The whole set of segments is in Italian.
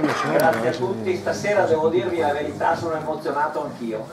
Grazie a tutti, stasera devo dirvi la verità, sono emozionato anch'io.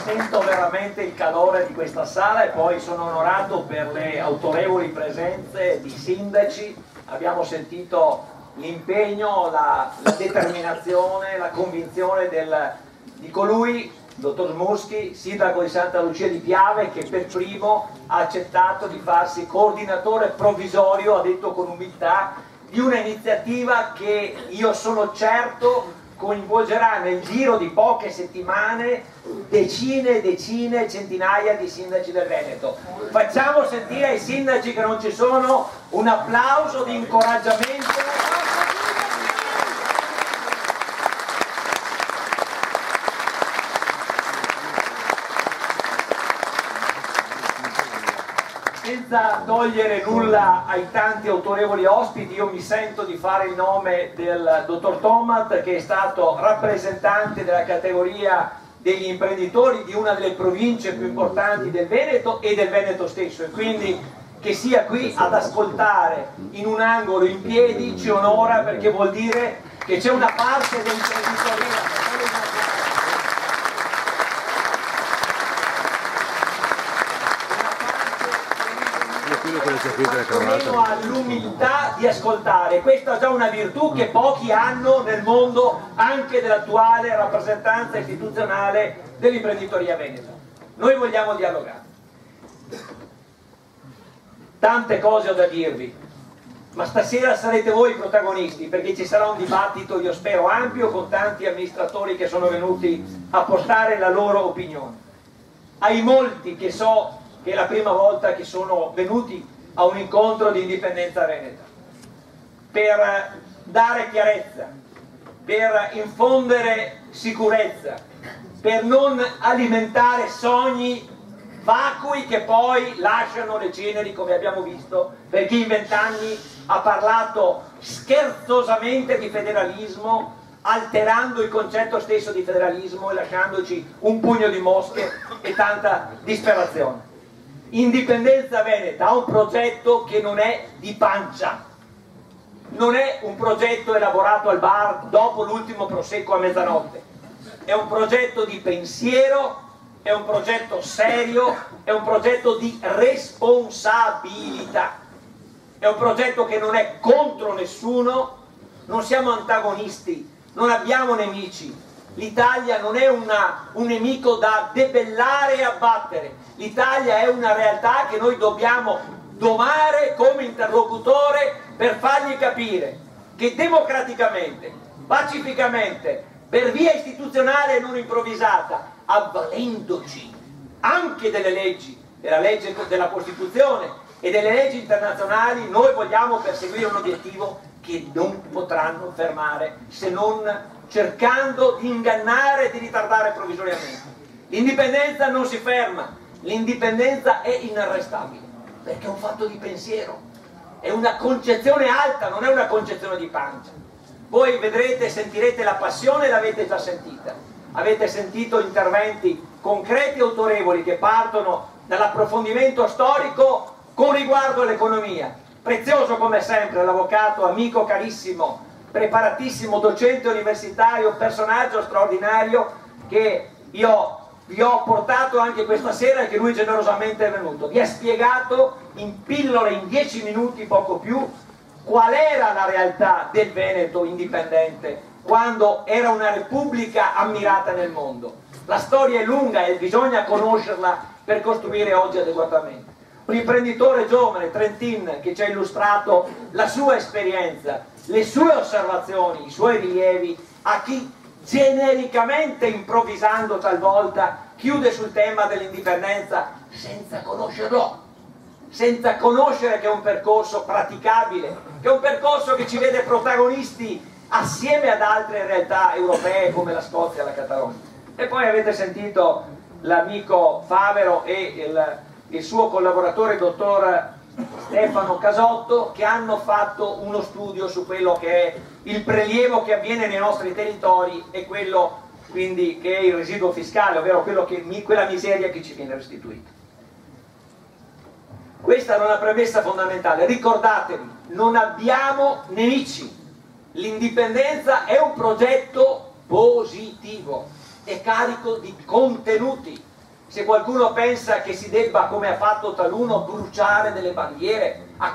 Sento veramente il calore di questa sala e poi sono onorato per le autorevoli presenze di sindaci. Abbiamo sentito l'impegno, la determinazione, la convinzione di colui, il dottor Smuschi, sindaco di Santa Lucia di Piave, che per primo ha accettato di farsi coordinatore provvisorio, ha detto con umiltà, di un'iniziativa che io sono certo coinvolgerà nel giro di poche settimane decine e decine, centinaia di sindaci del Veneto. Facciamo sentire ai sindaci che non ci sono un applauso di incoraggiamento. Senza togliere nulla ai tanti autorevoli ospiti, io mi sento di fare il nome del dottor Tomat, che è stato rappresentante della categoria degli imprenditori di una delle province più importanti del Veneto e del Veneto stesso, e quindi che sia qui ad ascoltare in un angolo in piedi ci onora, perché vuol dire che c'è una parte dell'imprenditoria. Meno all'umiltà di ascoltare. Questa è già una virtù che pochi hanno nel mondo anche dell'attuale rappresentanza istituzionale dell'imprenditoria veneta. Noi vogliamo dialogare. Tante cose ho da dirvi, ma stasera sarete voi i protagonisti, perché ci sarà un dibattito, io spero ampio, con tanti amministratori che sono venuti a portare la loro opinione. Ai molti che so che è la prima volta che sono venuti a un incontro di Indipendenza Veneta, per dare chiarezza, per infondere sicurezza, per non alimentare sogni vacui che poi lasciano le ceneri, come abbiamo visto, per chi in 20 anni ha parlato scherzosamente di federalismo, alterando il concetto stesso di federalismo e lasciandoci un pugno di mosche e tanta disperazione. Indipendenza Veneta ha un progetto che non è di pancia, non è un progetto elaborato al bar dopo l'ultimo prosecco a mezzanotte, è un progetto di pensiero, è un progetto serio, è un progetto di responsabilità, è un progetto che non è contro nessuno, non siamo antagonisti, non abbiamo nemici. L'Italia non è un nemico da debellare e abbattere, l'Italia è una realtà che noi dobbiamo domare come interlocutore per fargli capire che democraticamente, pacificamente, per via istituzionale e non improvvisata, avvalendoci anche delle leggi, della legge della Costituzione e delle leggi internazionali, noi vogliamo perseguire un obiettivo che non potranno fermare se non cercando di ingannare e di ritardare provvisoriamente. L'indipendenza non si ferma, l'indipendenza è inarrestabile, perché è un fatto di pensiero, è una concezione alta, non è una concezione di pancia. Voi vedrete, sentirete la passione, l'avete già sentita, avete sentito interventi concreti e autorevoli che partono dall'approfondimento storico con riguardo all'economia. Prezioso come sempre l'avvocato, amico carissimo, preparatissimo, docente universitario, personaggio straordinario che io vi ho portato anche questa sera e che lui generosamente è venuto. Vi ha spiegato in pillole, in 10 minuti, poco più, qual era la realtà del Veneto indipendente quando era una repubblica ammirata nel mondo. La storia è lunga e bisogna conoscerla per costruire oggi adeguatamente. Un imprenditore giovane, trentin, che ci ha illustrato la sua esperienza, le sue osservazioni, i suoi rilievi, a chi genericamente, improvvisando talvolta, chiude sul tema dell'indipendenza senza conoscerlo, senza conoscere che è un percorso praticabile, che è un percorso che ci vede protagonisti assieme ad altre realtà europee come la Scozia e la Catalogna. E poi avete sentito l'amico Favero e il suo collaboratore, il dottor Stefano Casotto, che hanno fatto uno studio su quello che è il prelievo che avviene nei nostri territori e quello quindi che è il residuo fiscale, ovvero quella miseria che ci viene restituita. questa è una premessa fondamentale, ricordatevi, non abbiamo nemici, l'indipendenza è un progetto positivo, è carico di contenuti. Se qualcuno pensa che si debba, come ha fatto taluno, bruciare delle bandiere, ha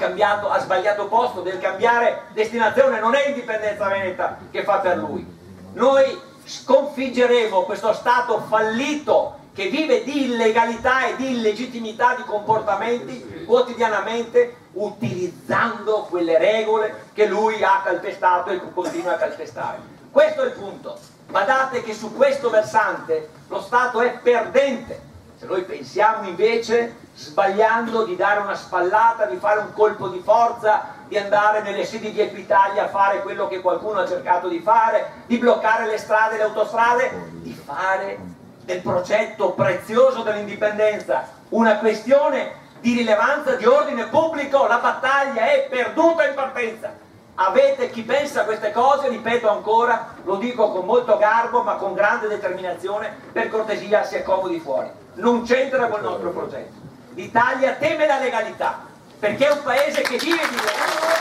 sbagliato posto, deve cambiare destinazione, non è Indipendenza Veneta che fa per lui. Noi sconfiggeremo questo Stato fallito che vive di illegalità e di illegittimità di comportamenti quotidianamente, utilizzando quelle regole che lui ha calpestato e continua a calpestare. Questo è il punto. Badate che su questo versante lo Stato è perdente. Se noi pensiamo invece, sbagliando, di dare una spallata, di fare un colpo di forza, di andare nelle sedi di Equitalia a fare quello che qualcuno ha cercato di fare, di bloccare le strade e le autostrade, di fare del progetto prezioso dell'indipendenza una questione di rilevanza di ordine pubblico, la battaglia è perduta in partenza. Avete chi pensa a queste cose, ripeto ancora, lo dico con molto garbo ma con grande determinazione, per cortesia si accomodi fuori. Non c'entra col nostro progetto. L'Italia teme la legalità, perché è un paese che vive di legalità.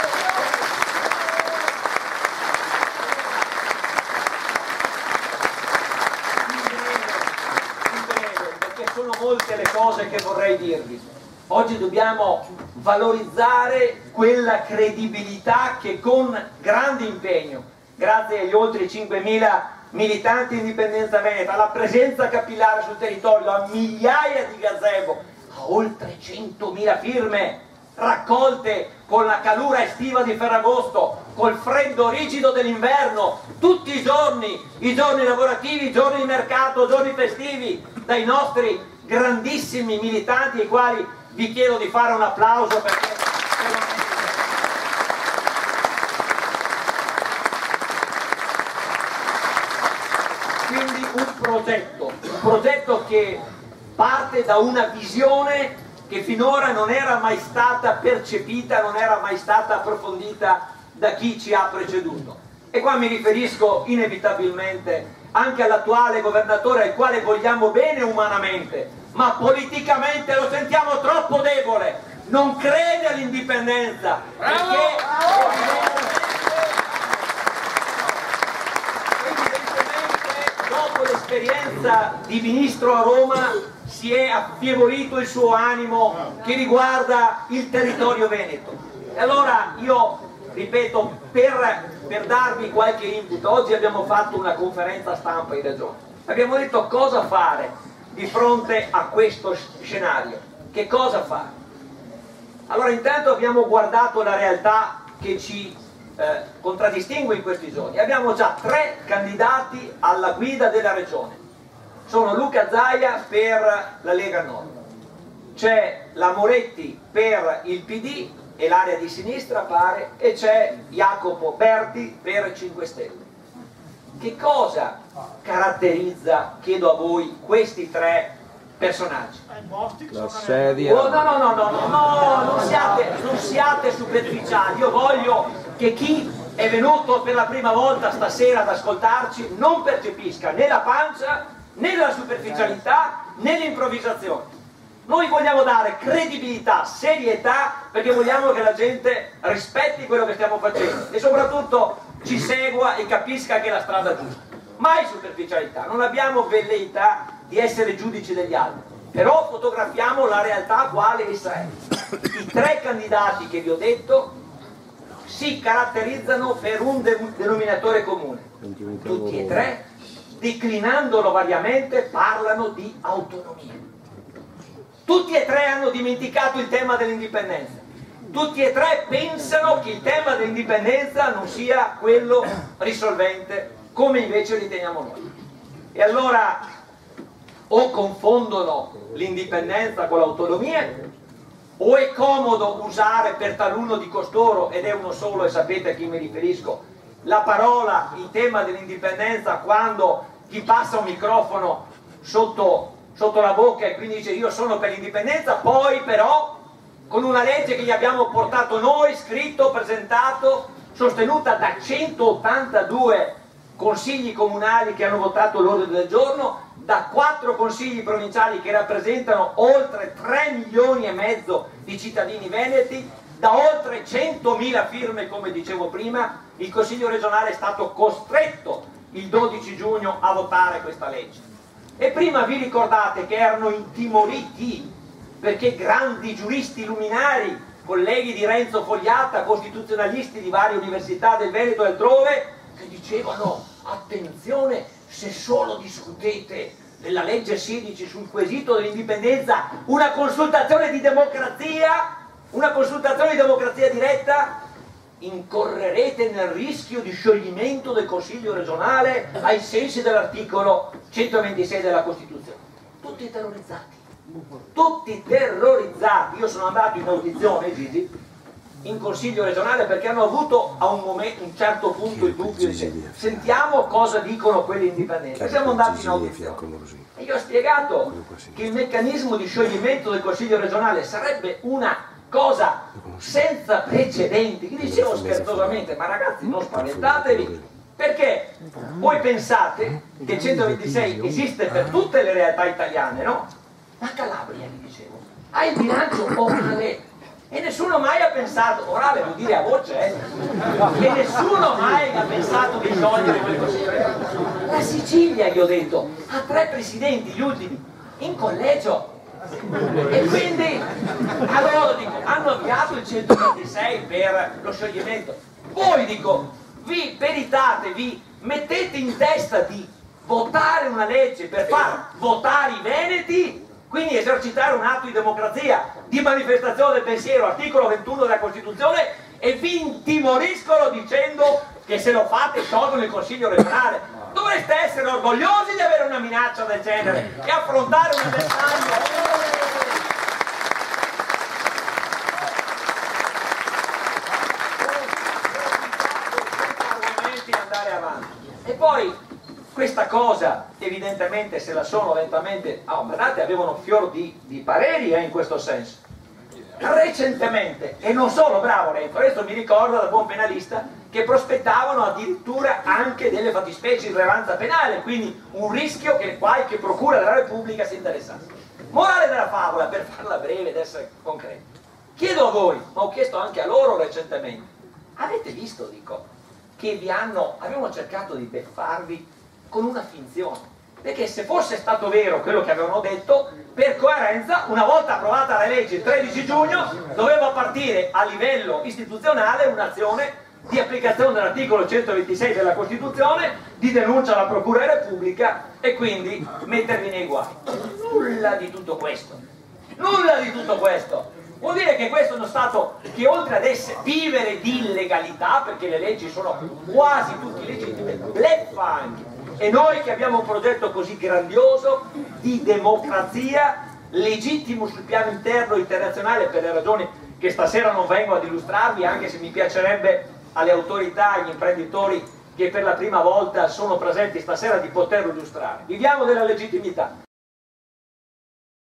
Perché sono molte le cose che vorrei dirvi. Oggi dobbiamo valorizzare quella credibilità che con grande impegno, grazie agli oltre 5.000 militanti di Indipendenza Veneta, alla presenza capillare sul territorio, a migliaia di gazebo, a oltre 100.000 firme raccolte con la calura estiva di Ferragosto, col freddo rigido dell'inverno, tutti i giorni lavorativi, i giorni di mercato, giorni festivi, dai nostri grandissimi militanti, ai quali vi chiedo di fare un applauso perché quindi un progetto che parte da una visione che finora non era mai stata percepita, non era mai stata approfondita da chi ci ha preceduto. E qua mi riferisco inevitabilmente anche all'attuale governatore, al quale vogliamo bene umanamente, ma politicamente lo sentiamo troppo debole, non crede all'indipendenza, perché evidentemente dopo l'esperienza di ministro a Roma si è affievolito il suo animo che riguarda il territorio veneto. E allora io ripeto, per darvi qualche input, oggi abbiamo fatto una conferenza stampa in regione, abbiamo detto cosa fare di fronte a questo scenario, che cosa fare? Allora intanto abbiamo guardato la realtà che ci contraddistingue in questi giorni. Abbiamo già 3 candidati alla guida della regione, sono Luca Zaia per la Lega Nord, c'è la Moretti per il PD e l'area di sinistra pare, e c'è Jacopo Berti per 5 Stelle. Che cosa caratterizza, chiedo a voi, questi 3 personaggi? La sedia. Oh, no, non siate superficiali. Io voglio che chi è venuto per la prima volta stasera ad ascoltarci non percepisca né la pancia, né la superficialità, né l'improvvisazione. Noi vogliamo dare credibilità, serietà, perché vogliamo che la gente rispetti quello che stiamo facendo e soprattutto ci segua e capisca che è la strada giusta. Mai superficialità, non abbiamo velleità di essere giudici degli altri, però fotografiamo la realtà quale essa è. I 3 candidati che vi ho detto si caratterizzano per un denominatore comune. Tutti e 3, declinandolo variamente, parlano di autonomia. Tutti e 3 hanno dimenticato il tema dell'indipendenza. Tutti e 3 pensano che il tema dell'indipendenza non sia quello risolvente, come invece riteniamo noi. E allora o confondono l'indipendenza con l'autonomia, o è comodo usare per taluno di costoro, ed è uno solo e sapete a chi mi riferisco, la parola, il tema dell'indipendenza quando chi passa un microfono sotto la bocca e quindi dice io sono per l'indipendenza, poi però con una legge che gli abbiamo portato noi, scritto, presentato, sostenuta da 182 consigli comunali che hanno votato l'ordine del giorno, da 4 consigli provinciali che rappresentano oltre 3 milioni e mezzo di cittadini veneti, da oltre 100.000 firme, come dicevo prima, il Consiglio regionale è stato costretto il 12 giugno a votare questa legge. E prima vi ricordate che erano intimoriti perché grandi giuristi luminari, colleghi di Renzo Fogliatta, costituzionalisti di varie università del Veneto e altrove, che dicevano: attenzione, se solo discutete della legge 16 sul quesito dell'indipendenza, una consultazione di democrazia diretta, incorrerete nel rischio di scioglimento del Consiglio regionale ai sensi dell'articolo 126 della Costituzione. Tutti terrorizzati. Io sono andato in audizione, Gigi, in Consiglio regionale, perché hanno avuto a un certo punto il dubbio di sentiamo cosa dicono quelli indipendenti. E siamo andati in audizione e io ho spiegato che il meccanismo di scioglimento del Consiglio regionale sarebbe una cosa senza precedenti. Che dicevo scherzosamente: ma ragazzi, non spaventatevi, perché voi pensate che il 126 esiste per tutte le realtà italiane, no? La Calabria, vi dicevo, ha il bilancio orale e nessuno mai ha pensato, orale vuol dire a voce, che nessuno mai ha pensato di togliere quel Consiglio regionale. La Sicilia, gli ho detto, ha 3 presidenti, gli ultimi, in collegio. E quindi allora dico, hanno avviato il 126 per lo scioglimento. Voi, dico, vi peritate, vi mettete in testa di votare una legge per far votare i veneti, quindi esercitare un atto di democrazia, di manifestazione del pensiero, articolo 21 della Costituzione, e vi intimoriscono dicendo che se lo fate sciolgono il Consiglio regionale. Dovreste essere orgogliosi di avere una minaccia del genere e affrontare un avversario. Andare avanti. E poi questa cosa evidentemente se la sono lentamente guardate, avevano fior di pareri in questo senso. Recentemente, e non solo, bravo Renzo, adesso mi ricordo da buon penalista che prospettavano addirittura anche delle fattispecie di rilevanza penale, quindi un rischio che qualche procura della Repubblica si interessasse. Morale della favola, per farla breve ed essere concreto, chiedo a voi, ma ho chiesto anche a loro recentemente, avete visto, dico, che avevano cercato di beffarvi con una finzione? Perché se fosse stato vero quello che avevano detto, per coerenza, una volta approvata la legge il 13 giugno, doveva partire a livello istituzionale un'azione di applicazione dell'articolo 126 della Costituzione, di denuncia alla Procura della Repubblica e quindi mettervi nei guai. Nulla di tutto questo. Nulla di tutto questo. Vuol dire che questo è uno Stato che, oltre ad essere vivere di illegalità, perché le leggi sono quasi tutte legittime, bleffa anche. E noi che abbiamo un progetto così grandioso di democrazia, legittimo sul piano interno e internazionale, per le ragioni che stasera non vengo ad illustrarvi, anche se mi piacerebbe alle autorità, agli imprenditori che per la prima volta sono presenti stasera, di poterlo illustrare. Viviamo della legittimità.